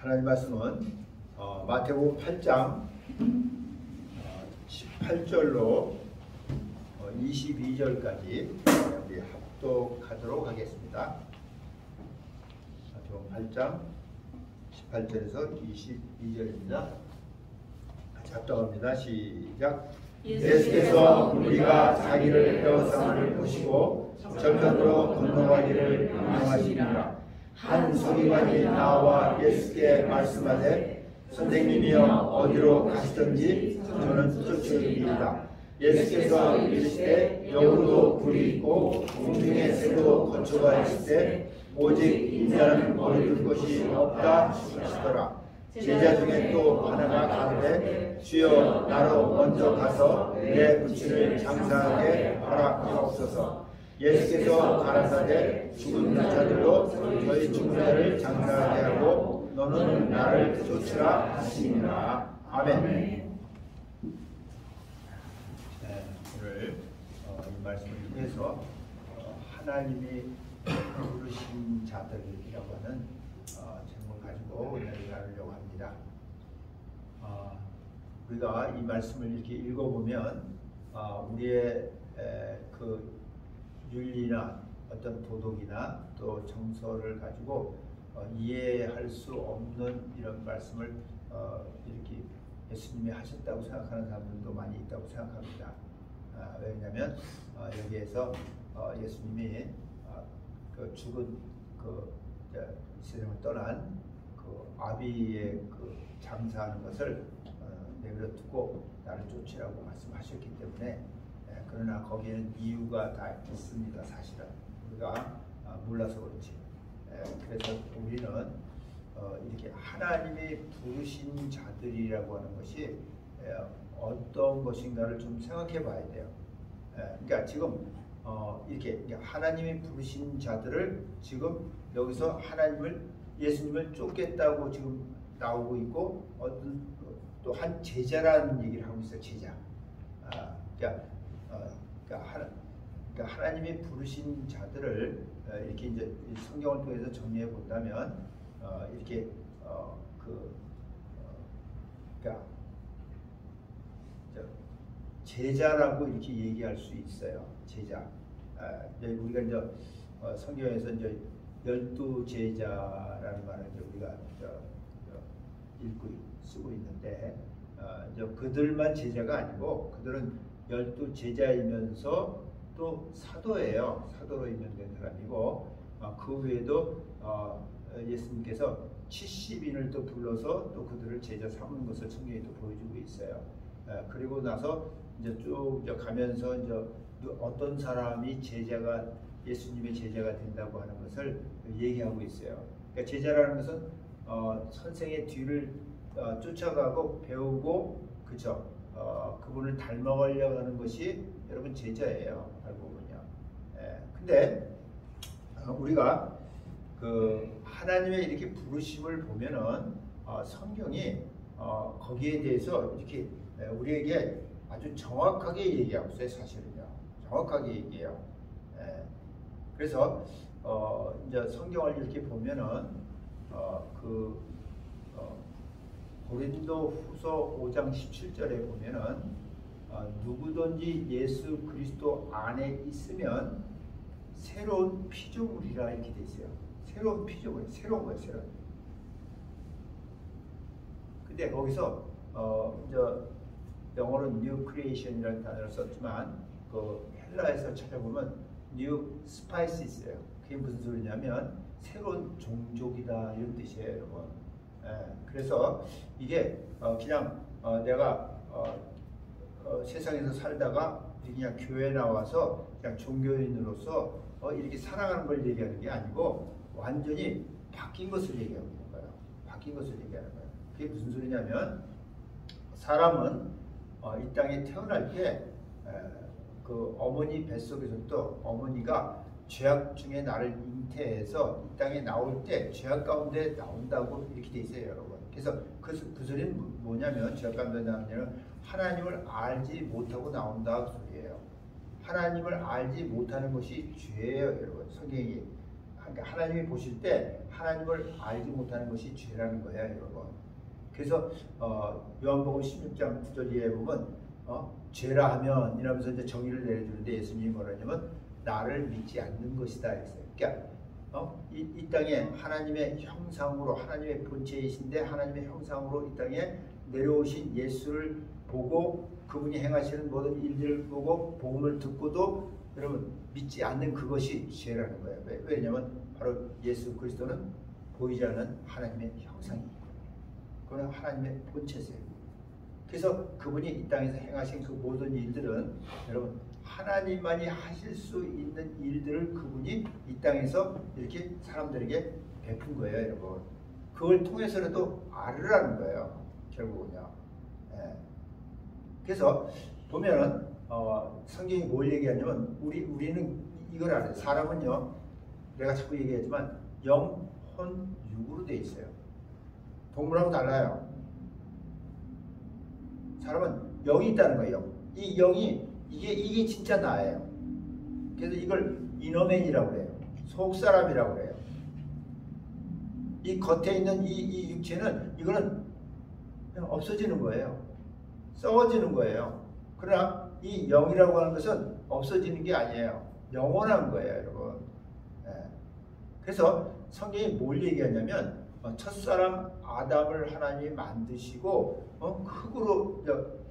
하나님 말씀은 마태복음 8장 18절로 22절까지 우리 합독하도록 하겠습니다. 마태복음 8장 18절에서 22절입니다. 같이 합독합니다. 시작. 예수께서 우리가 자기를 배웠음을 보시고 저편으로 건너가기를 명하시니라. 한 서기관이 나와 예수께 말씀하되 선생님이여 어디로 가시든지 저는 쫓으리이다. 예수께서 이르시되 여우도 굴이 있고 공중의 새도 거처가 있을 때 오직 인자는 머리둘 곳이 없다 하시더라. 제자 중에 또 하나가 가는데 주여 나로 먼저 가서 내 부친을 장사하게 허락하옵소서. 예수께서 가라사대 죽은 자들로 저희 죽은 자를 장사하게 하고 너는 나를 쫓으라 하시니라. 아멘. 오늘 이 말씀을 통해서 하나님이 부르신 자들이라고 하는 제목을 가지고 은혜를 나누려고 합니다. 우리가 이 말씀을 이렇게 읽어보면 우리의 그 윤리나 어떤 도덕이나 또 정서를 가지고 이해할 수 없는 이런 말씀을 이렇게 예수님이 하셨다고 생각하는 사람들도 많이 있다고 생각합니다. 왜냐하면 여기에서 예수님이 그 죽은 그 세상을 떠난 그 아비의 그 장사하는 것을 내버려 두고 나를 쫓으라고 말씀하셨기 때문에 그러나 거기에는 이유가 다 있습니다. 사실은 우리가 몰라서 그렇지. 그래서 우리는 이렇게 하나님이 부르신 자들이라고 하는 것이 어떤 것인가를 좀 생각해 봐야 돼요. 그러니까 지금 이렇게 하나님이 부르신 자들을 지금 여기서 하나님을 예수님을 쫓겠다고 지금 나오고 있고 또 한 제자라는 얘기를 하고 있어요. 제자. 그러니까 하나님이 부르신 자들을 이렇게 이제 성경을 통해서 정리해 본다면 이렇게 그러니까 제자라고 이렇게 얘기할 수 있어요. 제자. 우리가 이제 성경에서 이제 12제자라는 말을 이제 우리가 읽고 쓰고 있는데 이제 그들만 제자가 아니고 그들은 12제자이면서 또 사도예요. 사도로 임명된 사람이고 그 외에도 예수님께서 70인을 또 불러서 또 그들을 제자 삼은 것을 성경에 또 보여주고 있어요. 그리고 나서 이제 쭉 가면서 이제 어떤 사람이 예수님의 제자가 된다고 하는 것을 얘기하고 있어요. 그러니까 제자라는 것은 선생의 뒤를 쫓아가고 배우고 그죠? 그분을 닮아가려고 하는 것이 여러분 제자예요. 알고 보면요. 근데 우리가 그 하나님의 이렇게 부르심을 보면은 성경이 거기에 대해서 이렇게 우리에게 아주 정확하게 얘기하고 있어요. 사실은요. 정확하게 얘기해요. 그래서 이제 성경을 이렇게 보면은 고린도후서 5장 17절에 보면은 누구든지 예수 그리스도 안에 있으면 새로운 피조물이라 이렇게 돼 있어요. 새로운 피조물, 새로운 거예요, 새로운. 근데 거기서 이제 영어로는 new creation이라는 단어를 썼지만 그 헬라에서 찾아보면 new species예요. 그게 무슨 소리냐면 새로운 종족이다 이런 뜻이에요, 여러분. 그래서 이게 그냥 내가 세상에서 살다가 그냥 교회 나와서 그냥 종교인으로서 이렇게 살아가는 걸 얘기하는 게 아니고 완전히 바뀐 것을 얘기하는 거예요. 바뀐 것을 얘기하는 거예요. 그게 무슨 소리냐면 사람은 이 땅에 태어날 때 그 어머니 뱃속에서부터 어머니가 죄악 중에 나를 잉태해서 이 땅에 나올 때 죄악 가운데 나온다고 이렇게 돼 있어요, 여러분. 그래서 그 소리는 뭐냐면 죄악 가운데 나오냐면 하나님을 알지 못하고 나온다 그 소리예요. 하나님을 알지 못하는 것이 죄예요, 여러분. 성경이 그러니까 하나님이 보실 때 하나님을 알지 못하는 것이 죄라는 거예요, 여러분. 그래서 요한복음 16장 9절 이하에 보면 죄라 하면 이러면서 이제 정의를 내려주는데 예수님이 뭐라냐면 나를 믿지 않는 것이다 했어요. 그러니까 이 땅에 하나님의 형상으로 하나님의 본체이신데 하나님의 형상으로 이 땅에 내려오신 예수를 보고 그분이 행하시는 모든 일들을 보고 복음을 듣고도 여러분 믿지 않는 그것이 죄라는 거예요. 왜냐하면 바로 예수 그리스도는 보이지 않는 하나님의 형상이기 때문에 그는 하나님의 본체세요. 그래서 그분이 이 땅에서 행하신 그 모든 일들은 여러분 하나님만이 하실 수 있는 일들을 그분이 이 땅에서 이렇게 사람들에게 베푼 거예요, 여러분. 그걸 통해서라도 알으라는 거예요, 결국은요. 예. 그래서 보면은 성경이 뭘 얘기하냐면 우리는 이걸 알아요. 사람은요, 내가 자꾸 얘기하지만 영, 혼, 육으로 돼 있어요. 동물하고 달라요. 사람은 영이 있다는 거예요. 이 영이 이게 진짜 나예요. 그래서 이걸 이너맨이라고 그래요. 속사람이라고 그래요. 이 겉에 있는 이 육체는 이거는 그냥 없어지는 거예요. 썩어지는 거예요. 그러나 이 영이라고 하는 것은 없어지는 게 아니에요. 영원한 거예요, 여러분. 네. 그래서 성경이 뭘 얘기하냐면 첫사람 아담을 하나님이 만드시고 흙으로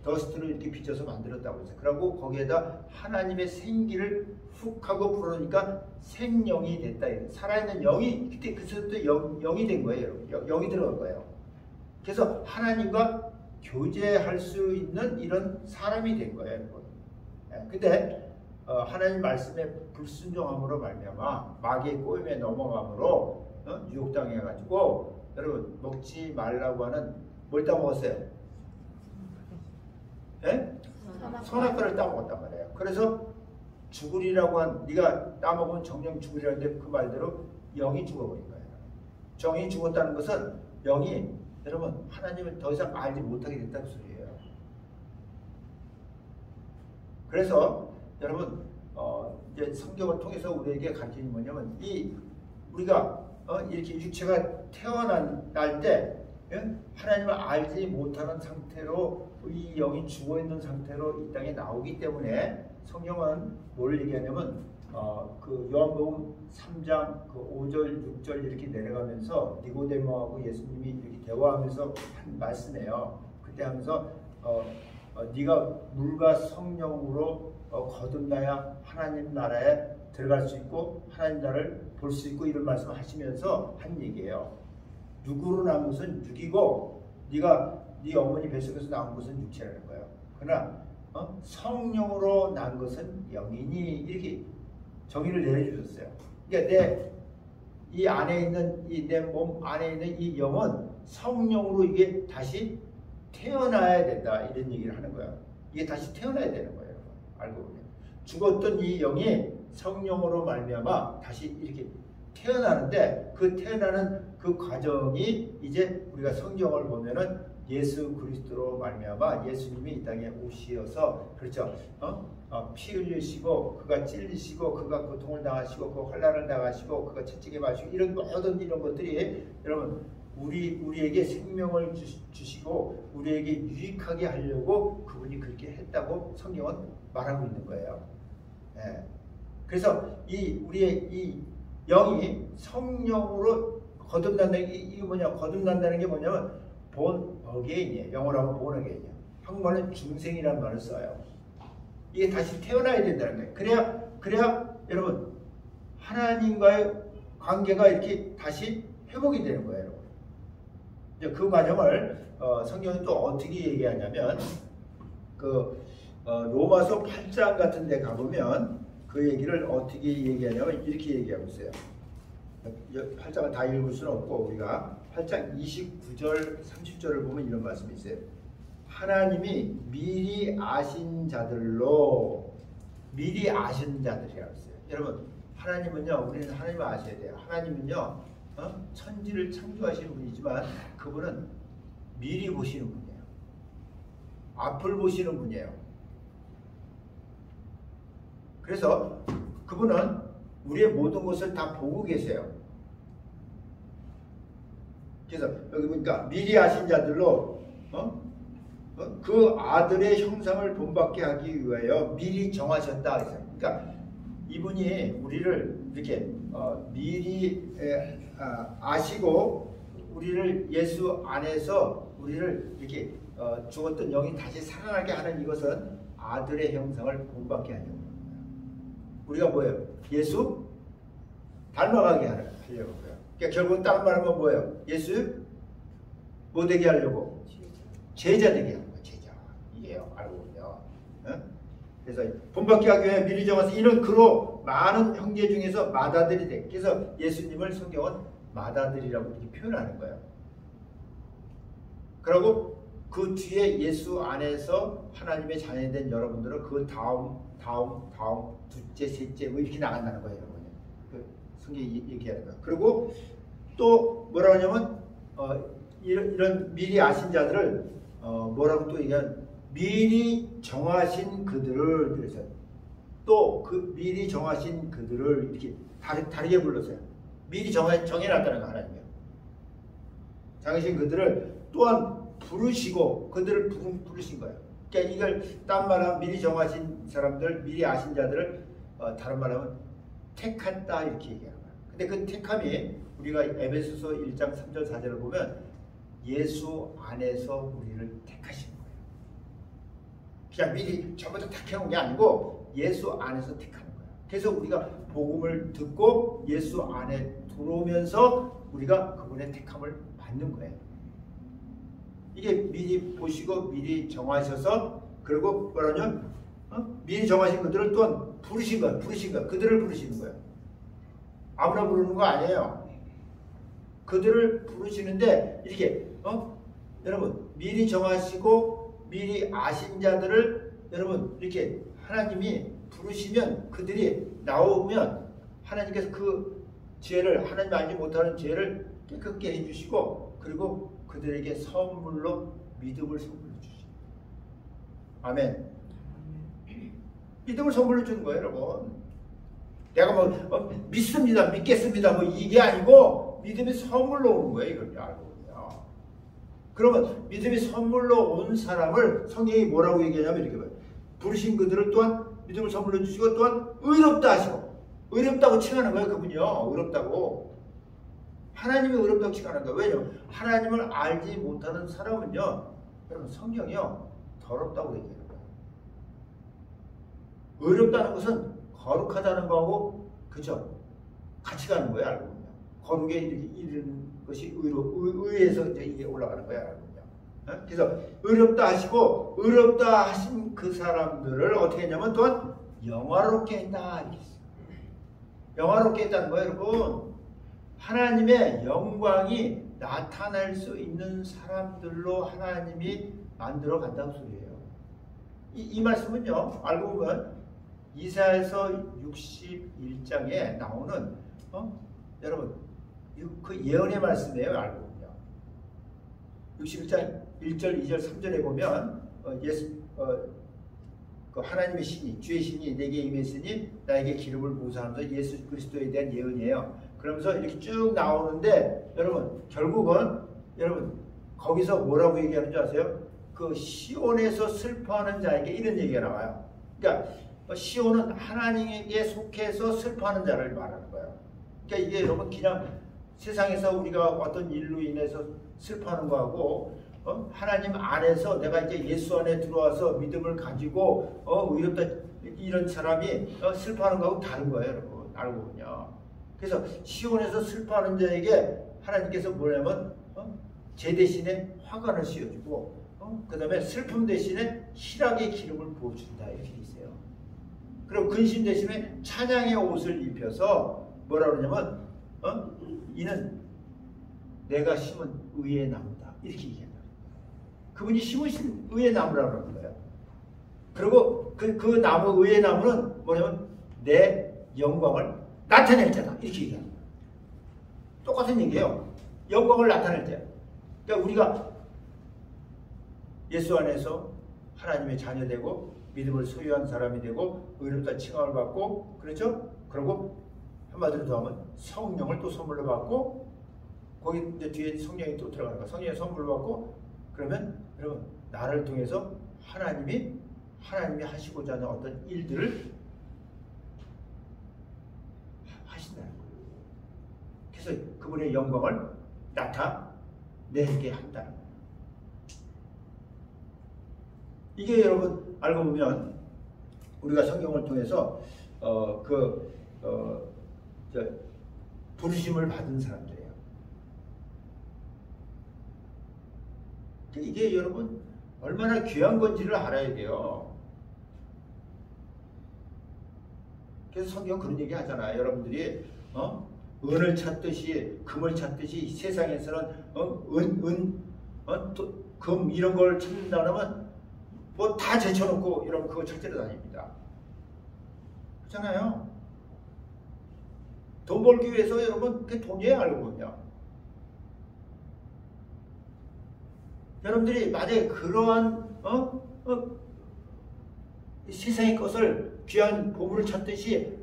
더스트로 이렇게 빚어서 만들었다고 했어요. 그리고 거기에다 하나님의 생기를 훅 하고 불어넣으니까 생명이 됐다. 살아있는 영이 그때 그때부터 영이 된 거예요. 영이 들어간 거예요. 그래서 하나님과 교제할 수 있는 이런 사람이 된 거예요. 근데 하나님 말씀에 불순종함으로 말미암아 마귀의 꼬임에 넘어감으로 유혹당해가지고 여러분 먹지 말라고 하는 뭘 따먹었어요? 예? 선악과를 따먹었단 말이에요. 그래서 죽으리라고 한 네가 따먹은 정령 죽으리라는데 그 말대로 영이 죽어버린 거예요. 정이 죽었다는 것은 영이 여러분 하나님을 더 이상 알지 못하게 됐다는 소리예요. 그래서 여러분 이제 성경을 통해서 우리에게 가르치는 뭐냐면 우리가 이렇게 육체가 태어날 때 하나님을 알지 못하는 상태로 이 영이 죽어있는 상태로 이 땅에 나오기 때문에 성경은 뭘 얘기하냐면 그 요한복음 3장 그 5절 6절 이렇게 내려가면서 니고데모하고 예수님이 이렇게 대화하면서 한 말씀이에요. 그때 하면서 네가 물과 성령으로 거듭나야 하나님 나라에 들어갈 수 있고 하나님 나라를 볼 수 있고 이런 말씀을 하시면서 한 얘기예요. 육으로 나온 것은 육이고 네 어머니 뱃속에서 나온 것은 육체라는 거예요. 그러나 성령으로 난 것은 영이니 이렇게 정의를 내려주셨어요. 그러니까 이 안에 있는 내 몸 안에 있는 이 영은 성령으로 이게 다시 태어나야 된다 이런 얘기를 하는 거예요. 이게 다시 태어나야 되는 거예요. 알고 보면 죽었던 이 영이 성령으로 말미암아 다시 이렇게 태어나는데 그 태어나는 그 과정이 이제 우리가 성경을 보면은 예수 그리스도로 말미암아 예수님이 이 땅에 오시어서 그렇죠. 피 흘리시고 그가 찔리시고 그가 고통을 당하시고 그 환난을 당하시고 그가 채찍에 맞으시고 이런 모든 이런 것들이 여러분 우리에게 생명을 주시고 우리에게 유익하게 하려고 그분이 그렇게 했다고 성경은 말하고 있는 거예요. 예. 그래서 우리의 이 영이 성령으로 거듭난다는 게 이게 뭐냐? 거듭난다는 게 뭐냐면 본 어게인이에요. 영어로 하면 본 어게인이에요. 한국말은 중생이라는 말을 써요. 이게 다시 태어나야 된다는 거예요. 그래야 여러분 하나님과의 관계가 이렇게 다시 회복이 되는 거예요. 여러분. 이제 그 과정을 성경이 또 어떻게 얘기하냐면 로마서 8장 같은 데 가보면 그 얘기를 어떻게 얘기하냐면 이렇게 얘기하고 있어요. 8장을 다 읽을 수는 없고 우리가 8장 29절 30절을 보면 이런 말씀이 있어요. 하나님이 미리 아신 자들이라고 했어요. 여러분 하나님은요 우리는 하나님을 아셔야 돼요. 하나님은요 천지를 창조하시는 분이지만 그분은 미리 보시는 분이에요. 앞을 보시는 분이에요. 그래서 그분은 우리의 모든 것을 다 보고 계세요. 그래서 여기 보니까 미리 아신 자들로 그 아들의 형상을 본받게 하기 위하여 미리 정하셨다. 그러니까 이분이 우리를 이렇게 미리 아시고 우리를 예수 안에서 우리를 이렇게 죽었던 영이 다시 살아나게 하는 이것은 아들의 형상을 본받게 하려고 합니다. 우리가 뭐예요? 예수 닮아가게 하려고 해요. 그러니까 결국 다른 말하면 뭐예요? 예수 뭐 되게 하려고? 제자 되게 하는 거예요. 제자. 이게요. 알고요. 그래서 본받게 하기 위해 미리 정하서 이는 그로 많은 형제 중에서 맏아들이 돼. 그래서 예수님을 성경은 맏아들이라고 이렇게 표현하는 거예요. 그리고 그 뒤에 예수 안에서 하나님의 자녀된 여러분들은 그 다음, 둘째, 셋째 뭐 이렇게 나간다는 거예요, 여러분. 그 성경이 얘기하는 거예요. 그리고 또 뭐라 하냐면 이런 미리 아신 자들을 뭐라고 또 얘기하면 미리 정하신 그들을 그래서 또 그 미리 정하신 그들을 이렇게 다르게 불렀어요. 미리 정해놨다는 거 하나님이요. 정하신 그들을 또한 부르시고 그들을 부르신 거예요. 그러니까 이걸 딴 말하면 미리 정하신 사람들, 미리 아신 자들을 다른 말하면 택했다 이렇게 얘기하는 거예요. 근데 그 택함이 우리가 에베소서 1장 3절 4절을 보면 예수 안에서 우리를 택하신 거예요. 그냥 미리 전부 다 택해온 게 아니고 예수 안에서 택하는 거예요. 그래서 우리가 복음을 듣고 예수 안에 들어오면서 우리가 그분의 택함을 받는 거예요. 이게 미리 보시고 미리 정하셔서 그리고 뭐라냐면 미리 정하신 그들을 또한 부르신 거예요. 그들을 부르시는 거예요. 아무나 부르는 거 아니에요. 그들을 부르시는데 이렇게 여러분 미리 정하시고 미리 아신 자들을 여러분 이렇게 하나님이 부르시면 그들이 나오면 하나님께서 그 죄를 하나님 알지 못하는 죄를 깨끗게 해주시고 그리고 그들에게 선물로 믿음을 선물로 주시고 아멘. 믿음을 선물로 주는 거예요, 여러분. 내가 뭐 믿습니다, 믿겠습니다 뭐 이게 아니고 믿음이 선물로 오는 거예요. 이걸 알고요. 그러면 믿음이 선물로 온 사람을 성경이 뭐라고 얘기하냐면 이렇게 봐요. 부르신 그들을 또한 믿음을 선물로 주시고 또한 의롭다 하시고 의롭다고 칭하는 거예요. 그분이요. 의롭다고. 하나님이 의롭다고 칭하는 거예요. 왜냐면 하나님을 알지 못하는 사람은요. 여러분 성경이요. 더럽다고 얘기해요. 의롭다는 것은 거룩하다는 거하고 그죠? 같이 가는 거예요. 알고 보면. 거룩에 이르는 것이 의에서 이제 이게 올라가는 거예요. 알고 보면. 그래서 의롭다 하시고 의롭다 하신 그 사람들을 어떻게 했냐면 또한 영화롭게 했다. 이렇게 했어요. 영화롭게 했다는 거예요. 여러분. 하나님의 영광이 나타날 수 있는 사람들로 하나님이 만들어 간다는 소리예요. 이 말씀은요. 알고 보면 이사야서 61장에 나오는 여러분 그 예언의 말씀이에요. 알고 보면 61장 1절, 2절, 3절에 보면 그 하나님의 신이 주의 신이 내게 임했으니 나에게 기름을 부으사하면서 예수 그리스도에 대한 예언이에요. 그러면서 이렇게 쭉 나오는데 여러분 결국은 여러분 거기서 뭐라고 얘기하는 줄 아세요? 그 시온에서 슬퍼하는 자에게 이런 얘기가 나와요. 그러니까 시온은 하나님에게 속해서 슬퍼하는 자를 말하는 거예요. 그러니까 이게 여러분 그냥 세상에서 우리가 어떤 일로 인해서 슬퍼하는 거하고 하나님 안에서 내가 이제 예수 안에 들어와서 믿음을 가지고 의롭다 이런 사람이 슬퍼하는 거하고 다른 거예요. 여러분 알고 보면요. 그래서 시온에서 슬퍼하는 자에게 하나님께서 뭐냐면 제 대신에 화관을 씌워주고 그 다음에 슬픔 대신에 희락의 기름을 부어준다 이렇게 돼 있어요. 그리고 근심 대신에 찬양의 옷을 입혀서 뭐라 그러냐면 이는 내가 심은 의의 나무다 이렇게 얘기한다. 그분이 심으신 의의 나무라고 그러는 거예요. 그리고 그 나무 의의 나무는 뭐냐면 내 영광을 나타낼 자다 이렇게 얘기합니다. 똑같은 얘기예요. 영광을 나타낼 자. 그러니까 우리가 예수 안에서 하나님의 자녀 되고 믿음을 소유한 사람이 되고 의롭다 칭함을 받고 그렇죠? 그리고 한마디로 더 하면 성령을 또 선물로 받고 거기 이제 뒤에 성령이 또 들어가는 거야. 성령의 선물로 받고 그러면 여러분 나를 통해서 하나님이 하시고자 하는 어떤 일들을 하신다는 거예요. 그래서 그분의 영광을 나타내게 한다는 거예요. 이게 여러분 알고 보면 우리가 성경을 통해서 부르심을 받은 사람들이에요. 이게 여러분 얼마나 귀한 건지를 알아야 돼요. 그래서 성경 그런 얘기 하잖아요. 여러분들이 은을 찾듯이 금을 찾듯이 세상에서는 금 이런 걸 찾는다 그러면 뭐 다 제쳐놓고 여러분 그거 찾으러 다닙니다. 그렇잖아요. 돈 벌기 위해서 여러분 그게 돈이에요. 알고 보면 여러분들이 만약에 그러한 세상의 것을 귀한 보물을 찾듯이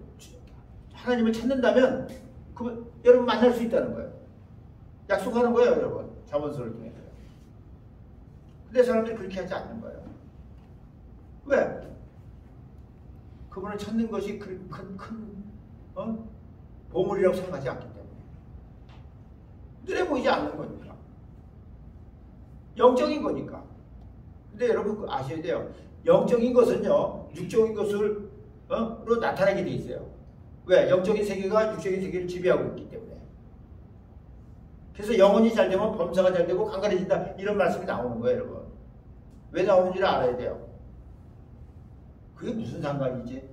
하나님을 찾는다면 그러면 여러분 만날 수 있다는 거예요. 약속하는 거예요. 여러분 잠언서를 통해서. 근데 사람들이 그렇게 하지 않는 거예요. 왜? 그분을 찾는 것이 큰 보물이라고 생각하지 않기 때문에. 눈에 보이지 않는 거니까. 영적인 거니까. 근데 여러분 아셔야 돼요. 영적인 것은요, 육적인 것으로 나타나게 돼 있어요. 왜? 영적인 세계가 육적인 세계를 지배하고 있기 때문에. 그래서 영혼이 잘 되면 범사가 잘 되고 강건해진다. 이런 말씀이 나오는 거예요, 여러분. 왜 나오는지를 알아야 돼요. 그게 무슨 상관이지?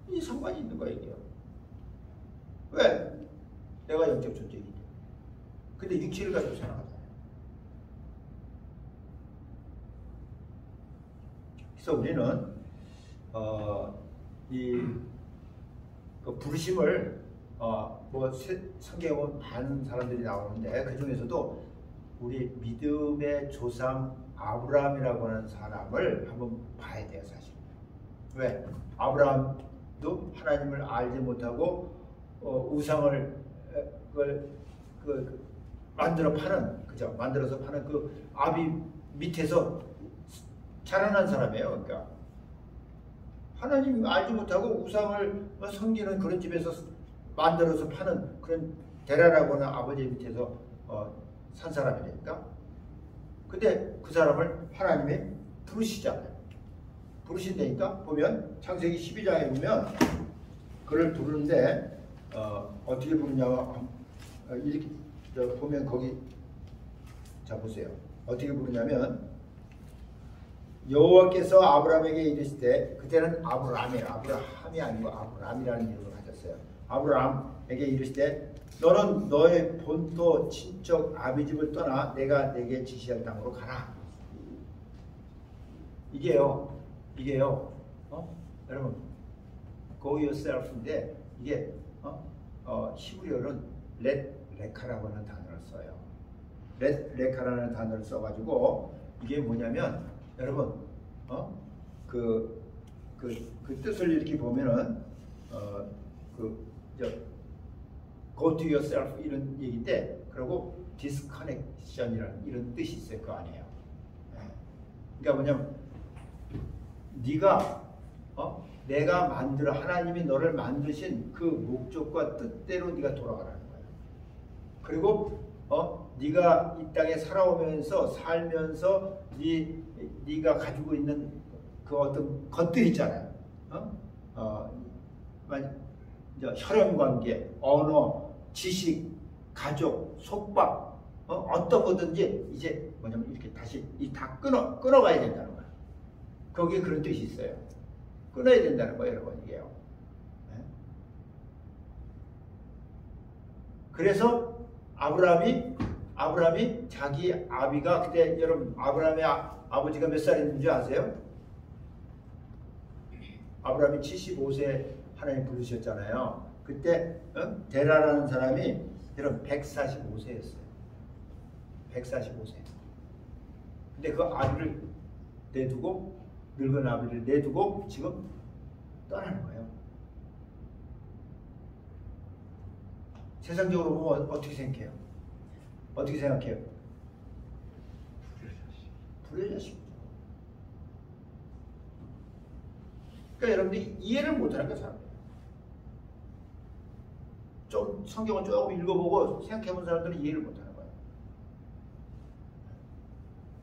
이 상관이 있는 거예요, 이게요. 왜? 내가 영적 존재이기 때문에. 근데 육체를 가지고 살아가잖아요. 그래서 우리는 그 부르심을 성경에 보면 많은 사람들이 나오는데 그 중에서도 우리 믿음의 조상 아브라함이라고 하는 사람을 한번 봐야 돼요, 사실. 왜? 아브라함도 하나님을 알지 못하고 우상을 만들어 파는, 그죠? 만들어서 파는 그 아비 밑에서 자라난 사람이에요. 그러니까 하나님 알지 못하고 우상을 섬기는 그런 집에서 만들어서 파는 그런 데라라고 하는 아버지 밑에서 산 사람이니까. 근데 그 사람을 하나님이 부르시잖아요. 부르신다니까 보면 창세기 12장에 보면 그를 부르는데 어떻게 부르냐고 이렇게 보면 거기 자 보세요. 어떻게 부르냐면 여호와께서 아브라함에게 이르시되 그때는 아브라함이에요. 아브라함이 아니고 아브라함이라는 이름을 가졌어요. 아브라함에게 이르시되 너는 너의 본토 친척 아비집을 떠나 내가 내게 지시할 땅으로 가라. 이게요. 여러분 go yourself인데 이게 히브리어는 레카라고 하는 단어를 써요. 레카라는 단어를 써가지고 이게 뭐냐면 여러분 그 뜻을 이렇게 보면은 go to yourself 이런 얘기인데 그리고 disconnection이라는 이런 뜻이 있어요. 그 안에요. 그러니까 뭐냐면 네가 내가 만들어 하나님이 너를 만드신 그 목적과 뜻대로 네가 돌아가라는 거예요. 그리고 네가 이 땅에 살면서 네가 가지고 있는 그 어떤 것들 있잖아요. 혈연 관계, 언어, 지식, 가족, 속박, 어떤 거든지 이제 뭐냐면 이렇게 다시 다 끊어가야 된다는 거예요. 거기에 그런 뜻이 있어요. 끊어야 된다는 거예요, 여러분 이게요. 그래서 아브라함이 자기 아비가 그때 여러분 아브라함의 아버지가 몇 살인지 아세요? 아브라함이 75세 하나님 부르셨잖아요. 그때 데라라는 사람이 여러분 145세였어요. 145세. 근데 그 아비를 내두고 늙은 아비를 내두고 지금 떠나는 거예요. 세상적으로 보면 어떻게 생각해요? 어떻게 생각해요? 불효자식이죠. 그러니까 여러분들이 이해를 못하는 거예요, 사람들. 좀 성경을 조금 읽어보고 생각해본 사람들은 이해를 못하는 거예요.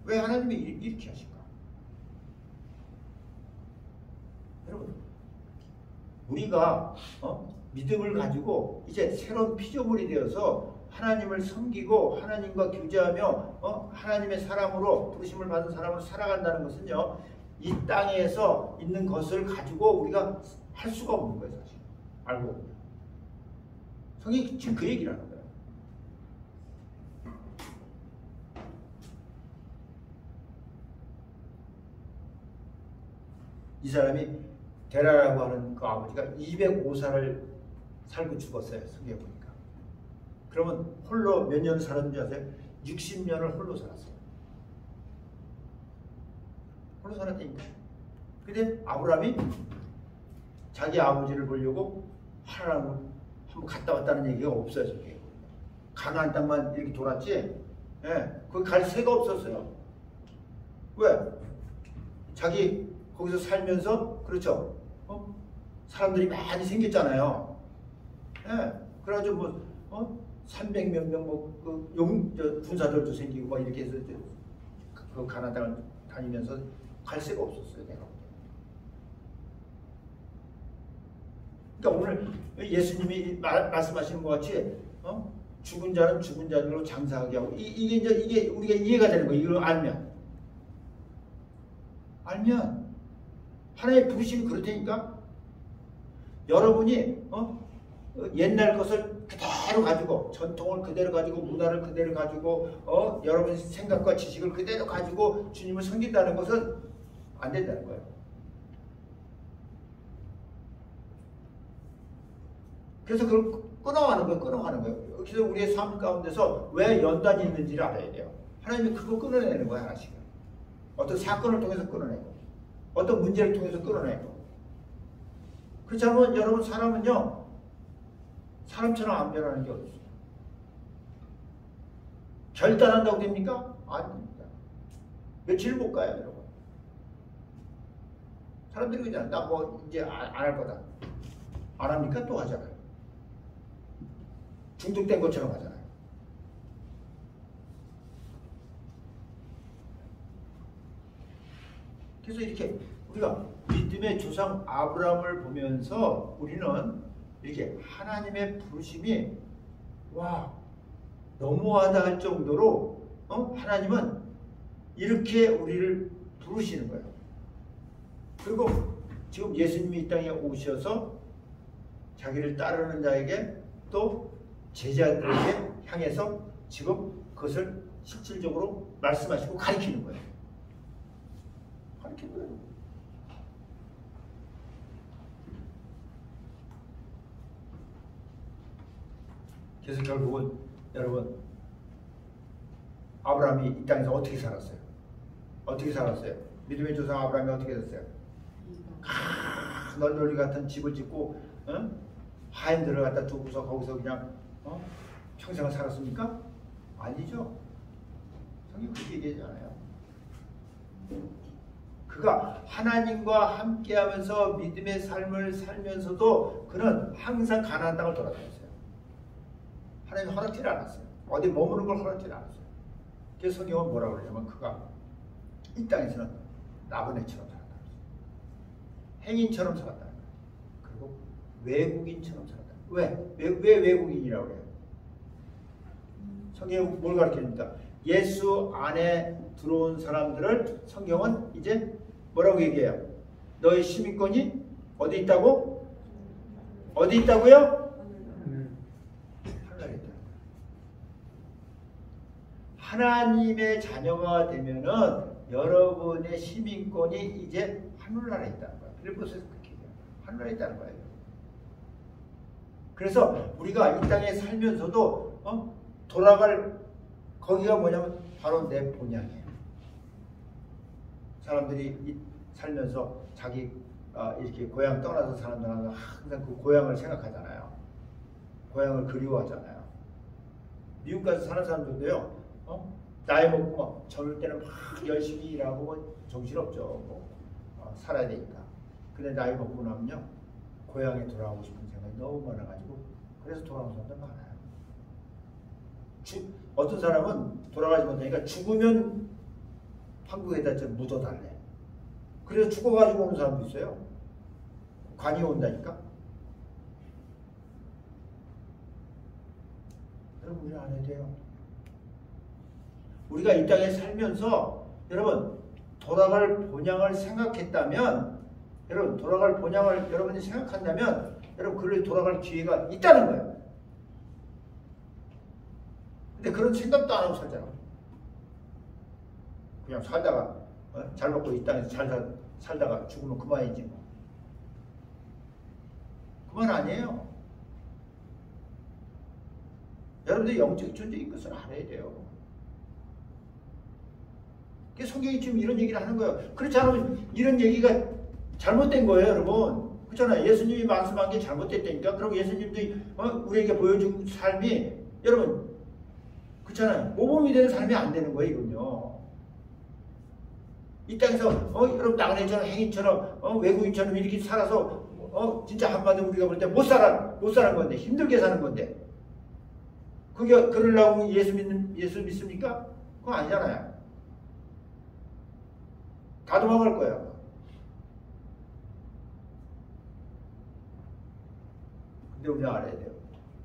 왜 하나님이 이렇게 하실까? 여러분, 우리가 믿음을 가지고 이제 새로운 피조물이 되어서 하나님을 섬기고 하나님과 교제하며 하나님의 사람으로 부르심을 받은 사람으로 살아간다는 것은요, 이 땅에서 있는 것을 가지고 우리가 할 수가 없는 거예요, 사실. 알고 보면. 성경이 지금 그 얘기를 하는 거예요. 이 사람이 데라라고 하는 그 아버지가 205살을 살고 죽었어요. 성경에 보니까. 그러면 홀로 몇 년을 살았는지 아세요? 60년을 홀로 살았어요. 홀로 살았다니까. 근데 아브라함이 자기 아버지를 보려고 하나님을 한번 갔다 왔다는 얘기가 없어요. 저게. 가나안 땅만 이렇게 돌았지, 예, 거기 갈 새가 없었어요. 왜? 자기 거기서 살면서, 그렇죠? 사람들이 많이 생겼잖아요. 예, 그래가지고 300몇 명 군사들도 생기고 막 이렇게 해서 그 가나안 땅을 다니면서 갈 새가 없었어요. 내가. 그러니까 오늘 예수님이 말씀하시는 것 같이 죽은 자는 죽은 자들로 장사하게 하고 이게 우리가 이해가 되는 거예요. 이걸 알면 하나님의 부르심이 그렇다니까. 여러분이 옛날 것을 그대로 가지고, 전통을 그대로 가지고, 문화를 그대로 가지고, 여러분의 생각과 지식을 그대로 가지고 주님을 섬긴다는 것은 안 된다는 거예요. 그래서 그걸 끊어가는 거예요. 그래서 우리의 삶 가운데서 왜 연단이 있는지를 알아야 돼요. 하나님이 그거 끊어내는 거예요, 하나씩. 어떤 사건을 통해서 끊어내고, 어떤 문제를 통해서 끊어내고. 그렇지 않으면 여러분, 사람은요, 사람처럼 안 변하는 게 어딨어요. 결단한다고 됩니까? 아닙니다. 며칠 못 가요, 여러분. 사람들이 그냥 나 이제 안 할 거다. 안 합니까? 또 하잖아요. 중독된 것처럼 하잖아요. 그래서 이렇게 우리가 믿음의 조상 아브라함을 보면서 우리는 이렇게 하나님의 부르심이 너무하다 할 정도로 하나님은 이렇게 우리를 부르시는 거예요. 그리고 지금 예수님이 이 땅에 오셔서 자기를 따르는 자에게 또 제자들에게 향해서 지금 그것을 실질적으로 말씀하시고 가르치는 거예요. 가르치는 거예요. 그래서 결국은 여러분, 아브라함이 이 땅에서 어떻게 살았어요? 어떻게 살았어요? 믿음의 조상 아브라함이 어떻게 됐어요? 널널이 같은 집을 짓고 하인들을 갖다 두고서 거기서 그냥 평생을 살았습니까? 아니죠. 성경이 그렇게 얘기하잖아요. 그가 하나님과 함께하면서 믿음의 삶을 살면서도 그는 항상 가나안 땅을 돌아다녔어요. 하나님이 허락지를 않았어요. 어디 머무는 걸 허락지를 않았어요. 그래서 성경은 뭐라고 그러냐면 그가 이 땅에서는 나그네처럼 살았다. 행인처럼 살았다. 그리고 외국인처럼 살았다. 왜 외국인이라고 그래요? 성경은 뭘 가르칩니까? 예수 안에 들어온 사람들을 성경은 이제 뭐라고 얘기해요? 너희 시민권이 어디 있다고? 어디 있다고요? 하늘에 있다. 하나님의 자녀가 되면은 여러분의 시민권이 이제 하늘나라에 있다는 거예요. 빌립보서에서 그렇게 얘기해요. 하늘나라에 있다는 거예요. 그래서 우리가 이 땅에 살면서도 돌아갈 거기가 뭐냐면 바로 내 본향이에요. 사람들이 살면서 자기 이렇게 고향 떠나서 사는 사람은 항상 그 고향을 생각하잖아요. 고향을 그리워하잖아요. 미국 가서 사는 사람들도요. 나이 먹고 막 젊을 때는 막 열심히 일하고 뭐 정신없죠. 살아야 되니까. 근데 나이 먹고 나면요. 고향에 돌아가고 싶은 생각이 너무 많아가지고 그래서 돌아오는 사람들 많아요. 어떤 사람은 돌아가지 못하니까 죽으면 한국에다 좀 묻어달래. 그래서 죽어가지고 오는 사람도 있어요. 관이 온다니까. 여러분 우리 안 해야 돼요. 우리가 이 땅에 살면서 여러분 돌아갈 본향을 생각했다면 여러분 돌아갈 본향을 여러분이 생각한다면 여러분 그를 돌아갈 기회가 있다는 거예요. 근데 그런 생각도 안 하고 살잖아. 그냥 살다가 잘 먹고 이 땅에서 잘 살다가 죽으면 그만이지 뭐. 그만 아니에요. 여러분들 영적 존재인 것을 알아야 돼요. 성경이 지금 이런 얘기를 하는 거예요. 그렇지 않으면 이런 얘기가 잘못된 거예요, 여러분. 그렇잖아요. 예수님이 말씀한 게 잘못됐다니까. 그럼 예수님도 우리에게 보여준 삶이 여러분 그렇잖아요. 모범이 되는 삶이 안 되는 거예요, 이건요. 이 땅에서 여러분 나그네처럼 행인처럼 외국인처럼 이렇게 살아서 진짜 한마디 우리가 볼 때 못 사는 건데 힘들게 사는 건데 그게 그러려고 예수 믿습니까? 그거 아니잖아요. 다 도망갈 거예요. 근데 우리가 알아야 돼요.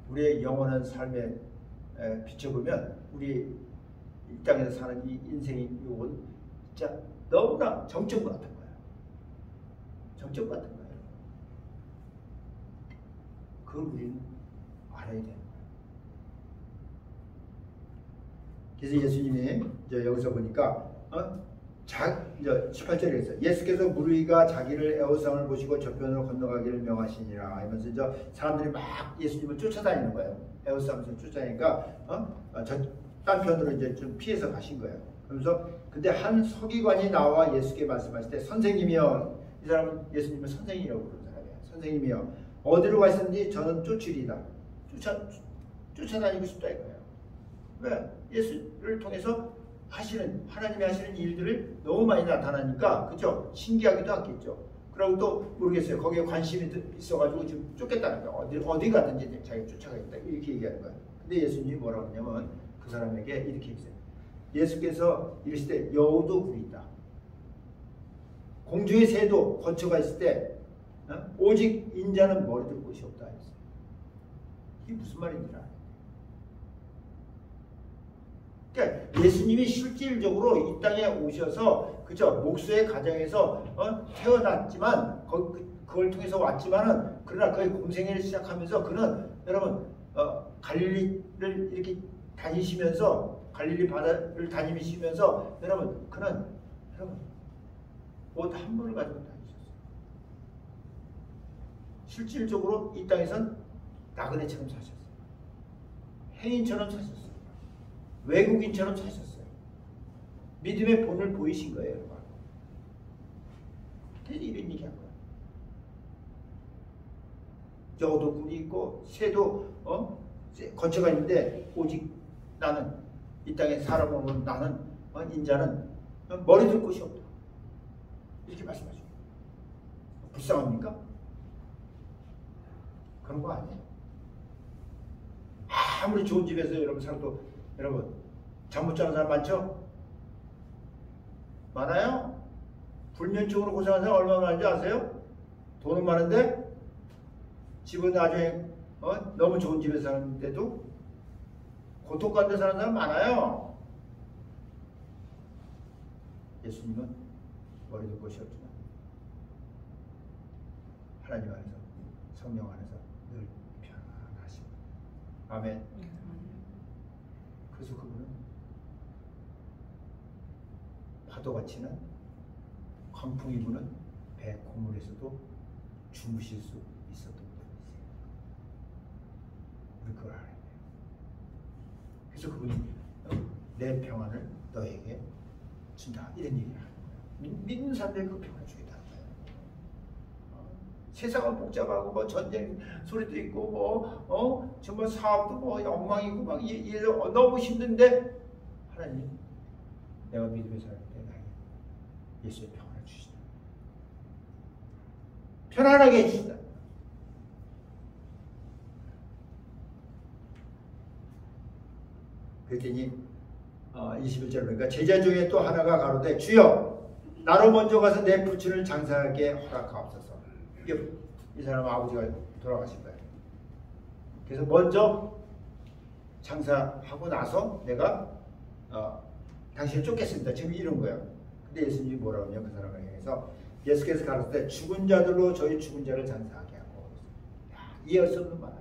우리의 영원한 삶에 비춰보면 우리 이 땅에서 사는 이 인생의 이건 진짜 너무나 정점 같은 거예요. 정점 같은 거예요. 그걸 우리는 알아야 되는 거예요. 그래서 예수님이 이제 여기서 보니까 이제 18절에 있어요. 예수께서 무리가 자기를 애호성을 보시고 저편으로 건너가기를 명하시니라 하면서 이제 사람들이 막 예수님을 쫓아다니는 거예요. 애호성에서 쫓아다니니까 딴 편으로 이제 좀 피해서 가신 거예요. 그러면서 근데 한 서기관이 나와 예수께 말씀하실 때 선생님이여, 이 사람은 예수님을 선생이라고 부르는 사람이에요. 선생님이여 어디로 가시는지 저는 쫓으리다. 쫓아다니고 싶다 이거예요. 왜? 예수를 통해서 하나님이 하시는 일들을 너무 많이 나타나니까, 그죠? 신기하기도 하겠죠. 그리고 또 모르겠어요. 거기에 관심이 있어가지고 지금 쫓겠다는 거예요. 어디 가든지 자기가 쫓아가겠다. 이렇게 얘기하는 거예요. 근데 예수님이 뭐라고 하냐면 그 사람에게 이렇게 했어요. 예수께서 이르시되 여우도 굴이 있다. 공중의 새도 거처가 있을 때 오직 인자는 머리 들 곳이 없다 했어요. 이게 무슨 말인지 알아요? 그러니까 예수님이 실질적으로 이 땅에 오셔서 그죠? 목수의 가정에서 태어났지만 그걸 통해서 왔지만은 그러나 그의 공생애를 시작하면서 그는 여러분 갈릴리를 이렇게 다니시면서 갈릴리 바다를 다니시면서 여러분 그는 여러분 옷 한 벌을 가지고 다니셨어요. 실질적으로 이 땅에선 나그네처럼 사셨어요. 행인처럼 사셨어요. 외국인처럼 사셨어요. 믿음의 본을 보이신 거예요, 여러분. 그래서 이런 얘기한 거예요. 여우도 굴이 있고 새도 거처가 있는데 오직 나는 이 땅에 살아보는 나는 인자는 머리 둘 곳이 없다. 이렇게 말씀하죠. 불쌍합니까? 그런 거 아니에요. 아무리 좋은 집에서 여러분 살도 여러분 잠 못 자는 사람 많죠? 많아요? 불면증으로 고생하는 사람 얼마나 많은지 아세요? 돈은 많은데 집은 나중에 너무 좋은 집에서 사는데도 고통 가운데 사는 사람 많아요. 예수님은 머리 둘 곳이 없지만 하나님 안에서 성령 안에서 늘 편안하십니다. 아멘. 그래서 그분은 파도가 치는 광풍이 부는 배 고물에서도 주무실 수 있었던 분이세요. 우리 그걸 알아야 돼요. 그래서 그분이 내 평안을 너에게 준다 이런 얘기를 하는 거예요. 믿는 사람들이 그 평안을 주겠다는 거예요. 세상은 복잡하고 뭐 전쟁 소리도 있고 뭐 정말 사업도 뭐 엉망이고 막 너무 힘든데 하나님 내가 믿음의 사람인데 나에게 예수의 평안을 주시다. 편안하게 해주시다. 그랬더니 21절 보니까 제자 중에 또 하나가 가로되 주여 나로 먼저 가서 내 부친을 장사하게 허락하옵소서. 이게 이 사람 아버지가 돌아가신 거예요. 그래서 먼저 장사하고 나서 내가 당신을 쫓겠습니다. 지금 이런 거예요. 근데 예수님이 뭐라고 하냐 그 사람을 향해서 예수께서 가르치되 죽은 자들로 저희 죽은 자를 장사하게 하고. 이해할 수 없는 말.